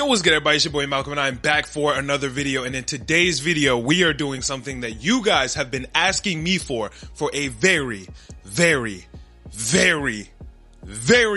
Yo, what's good everybody, it's your boy Malcolm and I'm back for another video, and in today's video we are doing something that you guys have been asking me for a very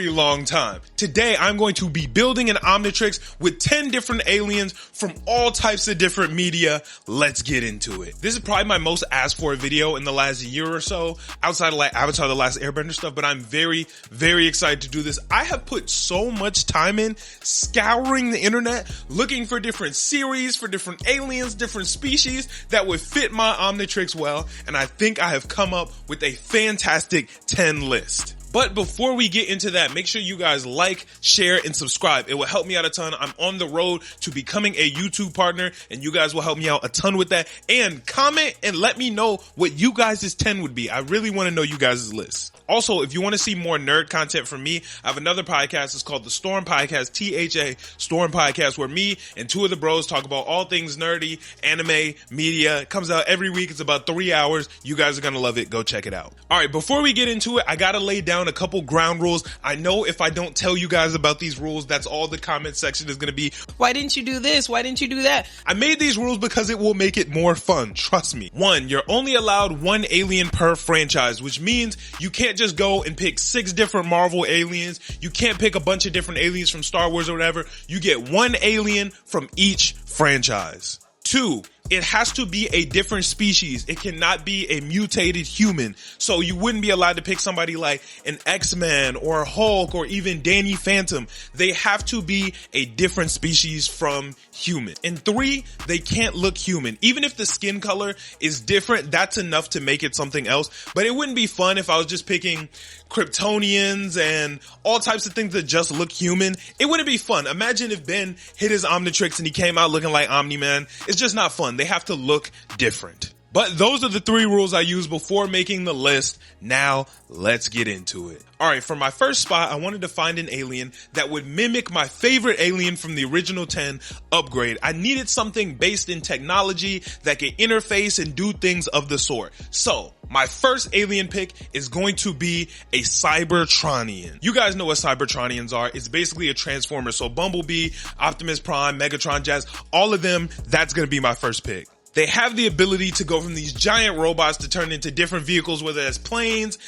long time. Today I'm going to be building an Omnitrix with 10 different aliens from all types of different media. Let's get into it. This is probably my most asked for video in the last year or so, outside of like Avatar: The Last Airbender stuff, but I'm very excited to do this. I have put so much time in scouring the internet, looking for different series, for different aliens, different species that would fit my Omnitrix well, and I think I have come up with a fantastic 10 list. But before we get into that, make sure you guys like, share, and subscribe. It will help me out a ton. I'm on the road to becoming a YouTube partner, and you guys will help me out a ton with that. And comment and let me know what you guys' 10 would be. I really want to know you guys' list. Also, if you want to see more nerd content from me, I have another podcast. It's called The Storm Podcast, THA Storm Podcast, where me and two of the bros talk about all things nerdy, anime, media. It comes out every week. It's about 3 hours. You guys are going to love it. Go check it out. All right, before we get into it, I got to lay down a couple ground rules. I know if I don't tell you guys about these rules, that's all the comment section is going to be. Why didn't you do this? Why didn't you do that? I made these rules because it will make it more fun. Trust me. 1, you're only allowed 1 alien per franchise, which means you can't just go and pick 6 different Marvel aliens. You can't pick a bunch of different aliens from Star Wars or whatever. You get 1 alien from each franchise. 2, it has to be a different species. It cannot be a mutated human. So you wouldn't be allowed to pick somebody like an X-Man or Hulk or even Danny Phantom. They have to be a different species from human. And 3, they can't look human. Even if the skin color is different, that's enough to make it something else. But it wouldn't be fun if I was just picking Kryptonians and all types of things that just look human. It wouldn't be fun. Imagine if Ben hit his Omnitrix and he came out looking like Omni-Man. It's just not fun. They have to look different. But those are the 3 rules I used before making the list. Now let's get into it. All right, for my first spot, I wanted to find an alien that would mimic my favorite alien from the original 10, Upgrade. I needed something based in technology that could interface and do things of the sort. So my first alien pick is going to be a Cybertronian. You guys know what Cybertronians are. It's basically a transformer. So Bumblebee, Optimus Prime, Megatron, Jazz, all of them, that's going to be my first pick. They have the ability to go from these giant robots to turn into different vehicles, whether it's planes,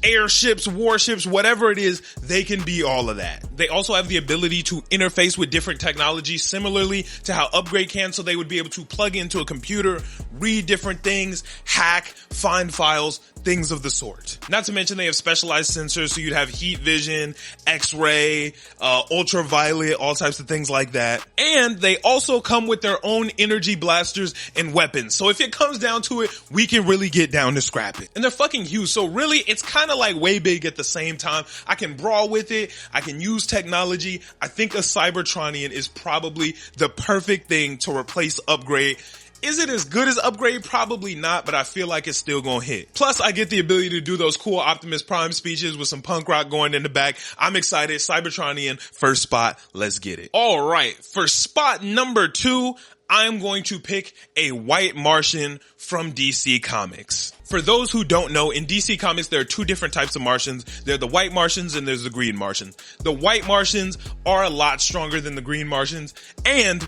airships, warships, whatever it is, they can be all of that. They also have the ability to interface with different technology similarly to how Upgrade can, so they would be able to plug into a computer, read different things, hack, find files, things of the sort. Not to mention they have specialized sensors, so you'd have heat vision, X-ray, ultraviolet, all types of things like that. And they also come with their own energy blasters and weapons. So if it comes down to it, we can really get down to scrap it. And they're fucking huge. So really, it's kind of like way big at the same time. I can brawl with it. I can use technology. I think a Cybertronian is probably the perfect thing to replace Upgrade. Is it as good as Upgrade? Probably not, but I feel like it's still gonna hit. Plus, I get the ability to do those cool Optimus Prime speeches with some punk rock going in the back. I'm excited. Cybertronian, first spot. Let's get it. All right. For spot number 2, I'm going to pick a white Martian from DC Comics. For those who don't know, in DC Comics, there are 2 different types of Martians. There are the white Martians and there's the green Martians. The white Martians are a lot stronger than the green Martians, and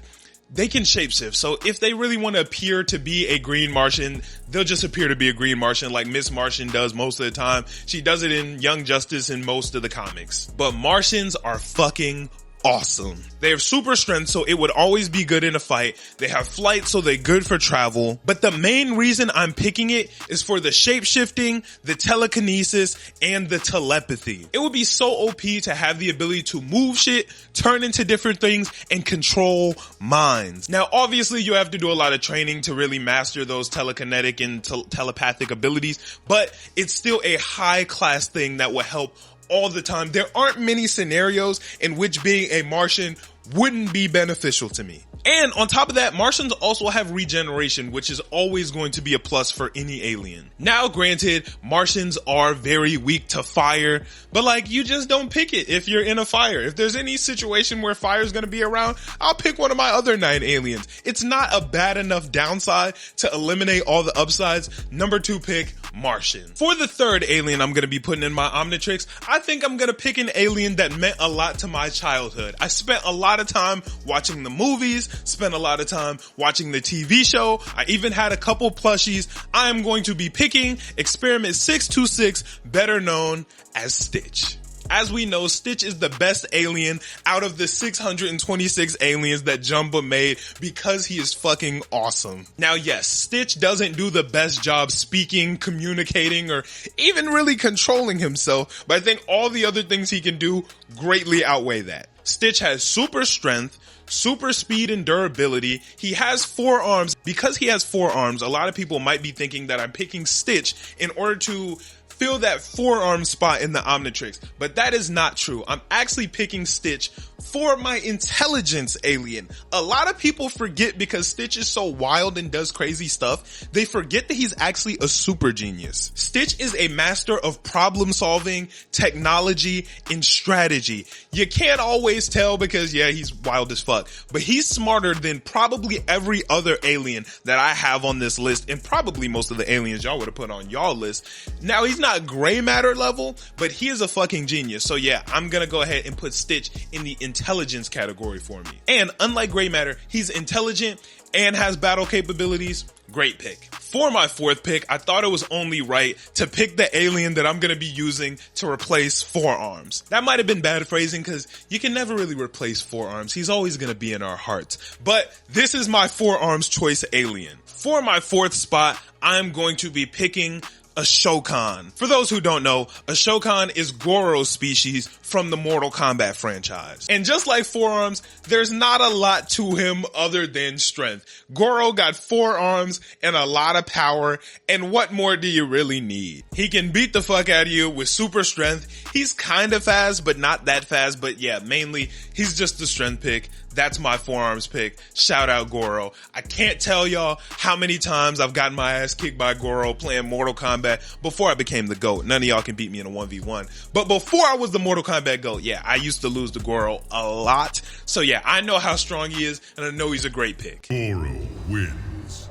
they can shapeshift. So if they really want to appear to be a green Martian, they'll just appear to be a green Martian like Miss Martian does most of the time. She does it in Young Justice in most of the comics. But Martians are fucking awesome. They have super strength, so it would always be good in a fight. They have flight, so they're good for travel. But the main reason I'm picking it is for the shape-shifting, the telekinesis, and the telepathy. It would be so OP to have the ability to move shit, turn into different things, and control minds. Now, obviously, you have to do a lot of training to really master those telekinetic and telepathic abilities, but it's still a high-class thing that will help all the time. There aren't many scenarios in which being a Martian wouldn't be beneficial to me. And on top of that, Martians also have regeneration, which is always going to be a plus for any alien. Now, granted, Martians are very weak to fire, but like, you just don't pick it if you're in a fire. If there's any situation where fire is going to be around, I'll pick one of my other 9 aliens. It's not a bad enough downside to eliminate all the upsides. Number 2 pick, Martian. For the third alien I'm going to be putting in my Omnitrix, I think I'm going to pick an alien that meant a lot to my childhood. I spent a lot of time watching the movies, spent a lot of time watching the TV show. I even had a couple plushies. I am going to be picking Experiment 626, better known as Stitch. As we know, Stitch is the best alien out of the 626 aliens that Jumba made because he is fucking awesome. Now, yes, Stitch doesn't do the best job speaking, communicating, or even really controlling himself, but I think all the other things he can do greatly outweigh that. Stitch has super strength, super speed and durability. He has 4 arms. Because he has 4 arms, a lot of people might be thinking that I'm picking Stitch in order to fill that 4-arm spot in the Omnitrix, but that is not true. I'm actually picking Stitch for my intelligence alien. A lot of people forget, because Stitch is so wild and does crazy stuff, they forget that he's actually a super genius. Stitch is a master of problem solving, technology, and strategy. You can't always tell because, yeah, he's wild as fuck, but he's smarter than probably every other alien that I have on this list, and probably most of the aliens y'all would have put on y'all list. Now, he's not gray matter level, but he is a fucking genius. So yeah, I'm gonna go ahead and put Stitch in the intelligence category for me. And unlike gray matter, he's intelligent and has battle capabilities. Great pick. For my 4th pick, I thought it was only right to pick the alien that I'm going to be using to replace 4 arms. That might have been bad phrasing, because you can never really replace 4 arms. He's always going to be in our hearts. But this is my 4 arms choice alien. For my 4th spot, I'm going to be picking a Shokan. For those who don't know, a Shokan is Goro's species from the Mortal Kombat franchise. And just like 4 arms, there's not a lot to him other than strength. Goro got 4 arms and a lot of power, and what more do you really need? He can beat the fuck out of you with super strength. He's kind of fast, but not that fast, but yeah, mainly he's just the strength pick. That's my 4 arms pick. Shout out Goro. I can't tell y'all how many times I've gotten my ass kicked by Goro playing Mortal Kombat before I became the GOAT. None of y'all can beat me in a 1v1. But before I was the Mortal Kombat GOAT, yeah, I used to lose to Goro a lot. So yeah, I know how strong he is, and I know he's a great pick. Goro wins.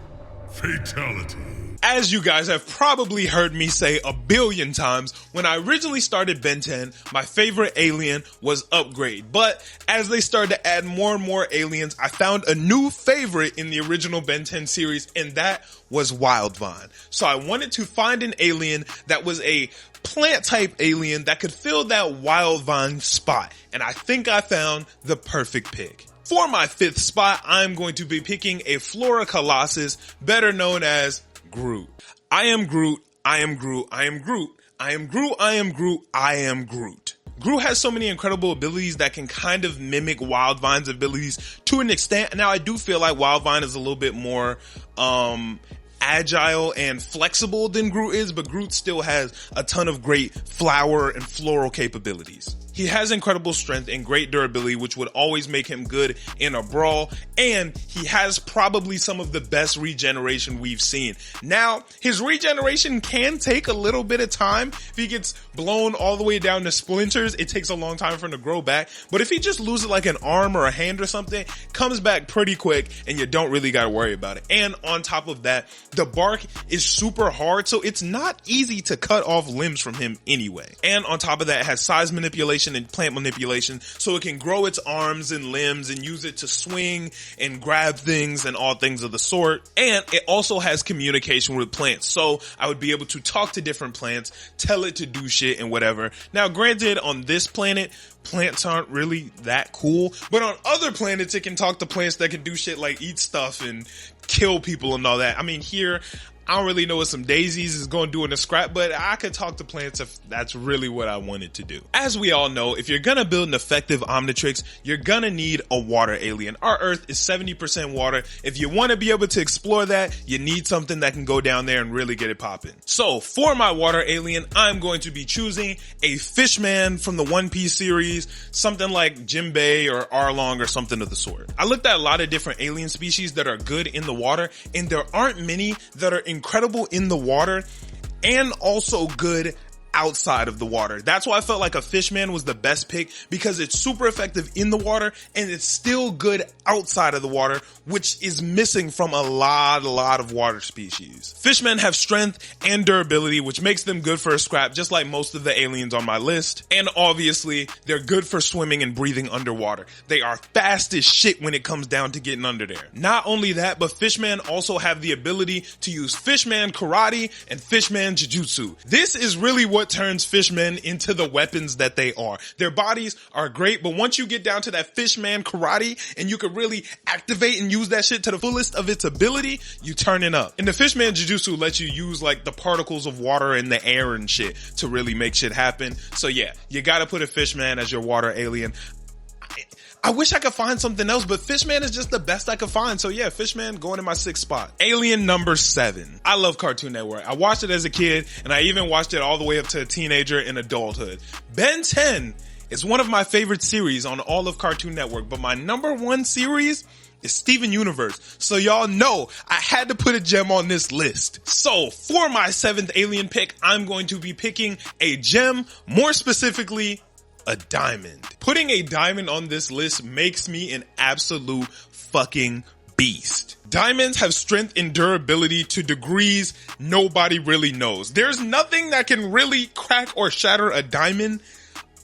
Fatality. As you guys have probably heard me say a billion times, when I originally started Ben 10, my favorite alien was Upgrade. But as they started to add more and more aliens, I found a new favorite in the original Ben 10 series, and that was Wildvine. So I wanted to find an alien that was a plant type alien that could fill that Wildvine spot. And I think I found the perfect pick. For my 5th spot, I'm going to be picking a Flora Colossus, better known as Groot. I am Groot. I am Groot. I am Groot. I am Groot. I am Groot. I am Groot. Groot has so many incredible abilities that can kind of mimic Wildvine's abilities to an extent. Now, I do feel like Wildvine is a little bit more agile and flexible than Groot is, but Groot still has a ton of great flower and floral capabilities. He has incredible strength and great durability, which would always make him good in a brawl, and he has probably some of the best regeneration we've seen. Now, his regeneration can take a little bit of time. If he gets blown all the way down to splinters, it takes a long time for him to grow back, but if he just loses like an arm or a hand or something, comes back pretty quick, and you don't really gotta worry about it. And on top of that, the bark is super hard, so it's not easy to cut off limbs from him anyway. And on top of that, it has size manipulation and plant manipulation, so it can grow its arms and limbs and use it to swing and grab things and all things of the sort. And it also has communication with plants, so I would be able to talk to different plants, tell it to do shit and whatever. Now, granted, on this planet, plants aren't really that cool, but on other planets, it can talk to plants that can do shit like eat stuff and kill people and all that. I mean, here, I don't really know what some daisies is going to do in the scrap, but I could talk to plants if that's really what I wanted to do. As we all know, if you're going to build an effective Omnitrix, you're going to need a water alien. Our Earth is 70% water. If you want to be able to explore that, you need something that can go down there and really get it popping. So for my water alien, I'm going to be choosing a Fishman from the One Piece series, something like Jinbei or Arlong or something of the sort. I looked at a lot of different alien species that are good in the water, and there aren't many that are incredible in the water and also good outside of the water. That's why I felt like a Fishman was the best pick, because it's super effective in the water and it's still good outside of the water, which is missing from a lot of water species. Fishmen have strength and durability, which makes them good for a scrap, just like most of the aliens on my list. And obviously, they're good for swimming and breathing underwater. They are fast as shit when it comes down to getting under there. Not only that, but Fishmen also have the ability to use Fishman karate and Fishman jujutsu. This is really what turns Fishmen into the weapons that they are. Their bodies are great, but once you get down to that Fishman karate and you can really activate and use that shit to the fullest of its ability, you turn it up. And the Fishman jujutsu lets you use like the particles of water in the air and shit to really make shit happen. So yeah, you gotta put a Fishman as your water alien. I wish I could find something else, but Fishman is just the best I could find. So yeah, Fishman going in my 6th spot. Alien number 7. I love Cartoon Network. I watched it as a kid and I even watched it all the way up to a teenager in adulthood. Ben 10 is one of my favorite series on all of Cartoon Network, but my number 1 series is Steven Universe. So y'all know I had to put a gem on this list. So for my 7th alien pick, I'm going to be picking a gem, more specifically, a diamond. Putting a diamond on this list makes me an absolute fucking beast. Diamonds have strength and durability to degrees nobody really knows. There's nothing that can really crack or shatter a diamond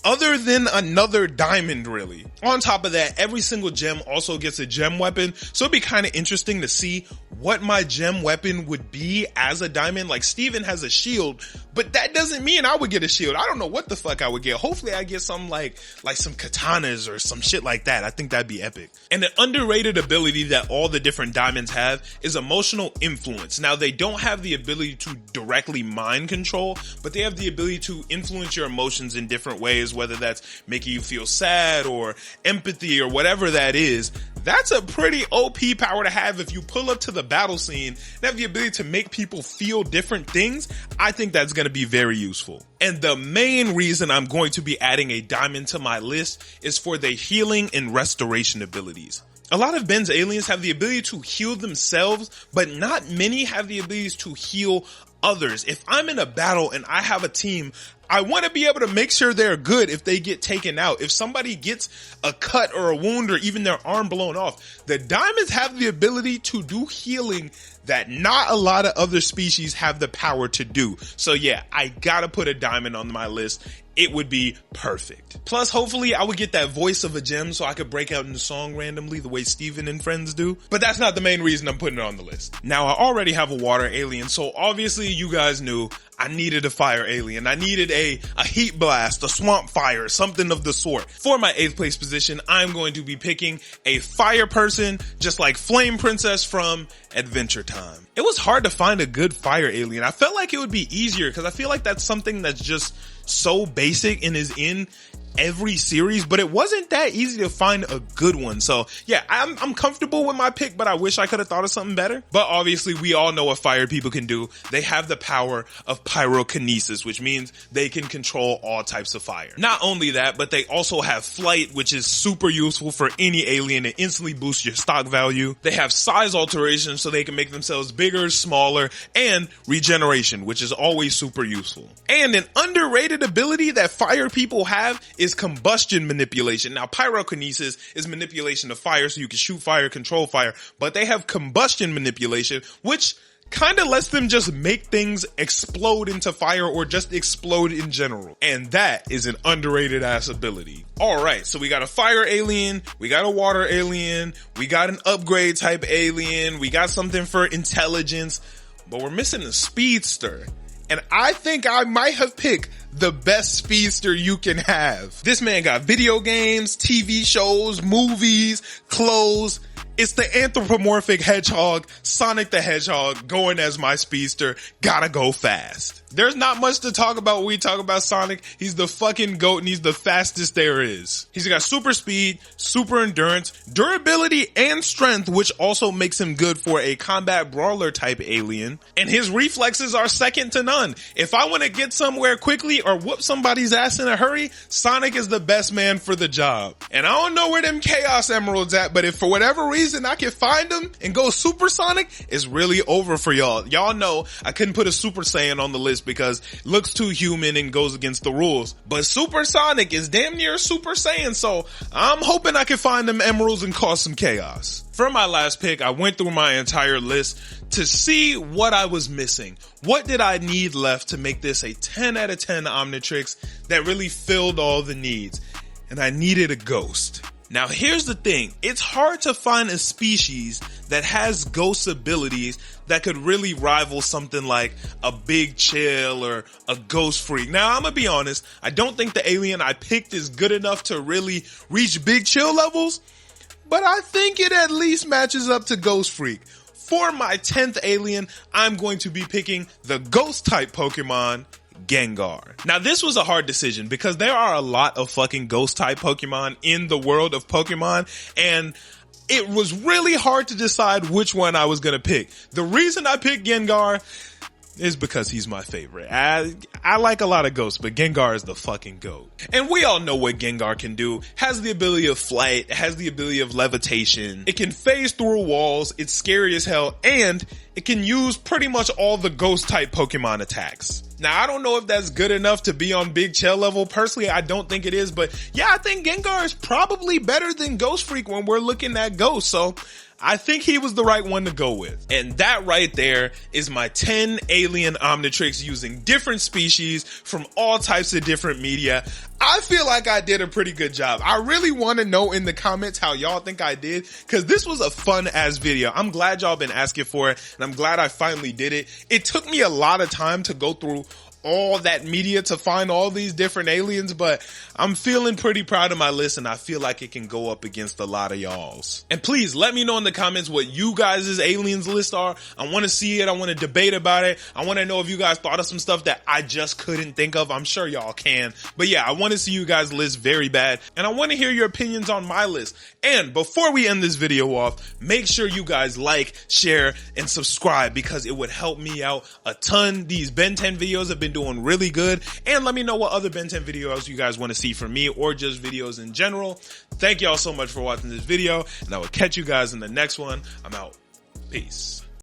other than another diamond, really. On top of that, every single gem also gets a gem weapon, so it'd be kind of interesting to see what my gem weapon would be as a diamond. Like, Steven has a shield, but that doesn't mean I would get a shield. I don't know what the fuck I would get. Hopefully I get some like some katanas or some shit like that. I think that'd be epic. And an underrated ability that all the different diamonds have is emotional influence. Now, they don't have the ability to directly mind control, but they have the ability to influence your emotions in different ways, whether that's making you feel sad or empathy or whatever that is. That's a pretty OP power to have if you pull up to the battle scene and have the ability to make people feel different things. I think that's going to be very useful. And the main reason I'm going to be adding a diamond to my list is for the healing and restoration abilities. A lot of Ben's aliens have the ability to heal themselves, but not many have the abilities to heal others. If I'm in a battle and I have a team, I want to be able to make sure they're good if they get taken out. If somebody gets a cut or a wound or even their arm blown off, the diamonds have the ability to do healing that not a lot of other species have the power to do. So yeah, I gotta put a diamond on my list. It would be perfect. Plus, hopefully I would get that voice of a gem so I could break out in the song randomly the way Steven and friends do. But that's not the main reason I'm putting it on the list. Now, I already have a water alien, so obviously you guys knew I needed a fire alien. I needed a heat blast, a swamp fire, something of the sort. For my 8th place position, I'm going to be picking a fire person, just like Flame Princess from Adventure Time. It was hard to find a good fire alien. I felt like it would be easier because I feel like that's something that's just so basic and is in every series, but it wasn't that easy to find a good one. So yeah, I'm comfortable with my pick, but I wish I could have thought of something better. But obviously we all know what fire people can do. They have the power of pyrokinesis, which means they can control all types of fire. Not only that, but they also have flight, which is super useful for any alien. It instantly boosts your stock value. They have size alteration, so they can make themselves bigger, smaller, and regeneration, which is always super useful. And an underrated ability that fire people have is combustion manipulation. Now, pyrokinesis is manipulation of fire, so you can shoot fire, control fire, but they have combustion manipulation, which kind of lets them just make things explode into fire or just explode in general. And that is an underrated ass ability. Alright, so we got a fire alien, we got a water alien, we got an upgrade type alien, we got something for intelligence, but we're missing a speedster. And I think I might have picked the best speedster you can have. This man got video games, TV shows, movies, clothes. It's the anthropomorphic hedgehog, Sonic the Hedgehog, going as my speedster. Gotta go fast. There's not much to talk about when we talk about Sonic. He's the fucking GOAT and he's the fastest there is. He's got super speed, super endurance, durability, and strength, which also makes him good for a combat brawler type alien. And his reflexes are second to none. If I want to get somewhere quickly or whoop somebody's ass in a hurry, Sonic is the best man for the job. And I don't know where them Chaos Emeralds at, but if for whatever reason I can find them and go Super Sonic, it's really over for y'all. Y'all know I couldn't put a Super Saiyan on the list list because it looks too human and goes against the rules. But Supersonic is damn near Super Saiyan, so I'm hoping I can find them emeralds and cause some chaos. For my last pick, I went through my entire list to see what I was missing. What did I need left to make this a 10 out of 10 Omnitrix that really filled all the needs? And I needed a ghost. Now here's the thing, it's hard to find a species that has ghost abilities that could really rival something like a Big Chill or a Ghost Freak. Now I'm gonna be honest, I don't think the alien I picked is good enough to really reach Big Chill levels, but I think it at least matches up to Ghost Freak. For my 10th alien, I'm going to be picking the ghost type Pokemon, Gengar. Now this was a hard decision because there are a lot of fucking ghost type Pokemon in the world of Pokemon, and it was really hard to decide which one I was gonna pick. The reason I picked Gengar is because he's my favorite. I like a lot of ghosts, but Gengar is the fucking GOAT. And we all know what Gengar can do. Has the ability of flight, has the ability of levitation. It can phase through walls, it's scary as hell, and it can use pretty much all the ghost type Pokemon attacks. Now, I don't know if that's good enough to be on Big Chill level. Personally, I don't think it is, but yeah, I think Gengar is probably better than Ghost Freak when we're looking at ghosts. So I think he was the right one to go with. And that right there is my 10 alien Omnitrix using different species from all types of different media. I feel like I did a pretty good job. I really want to know in the comments how y'all think I did, because this was a fun ass video. I'm glad y'all been asking for it, and I'm glad I finally did it. It took me a lot of time to go through all that media to find all these different aliens, but I'm feeling pretty proud of my list, and I feel like it can go up against a lot of y'all's. And please let me know in the comments what you guys' aliens list are. I want to see it. I want to debate about it. I want to know if you guys thought of some stuff that I just couldn't think of. I'm sure y'all can, but yeah, I want to see you guys' list very bad, and I want to hear your opinions on my list. And before we end this video off, make sure you guys like, share, and subscribe, because it would help me out a ton. These Ben 10 videos have been doing really good, and let me know what other Ben 10 videos you guys want to see from me, or just videos in general. Thank y'all so much for watching this video, and I will catch you guys in the next one. I'm out. Peace.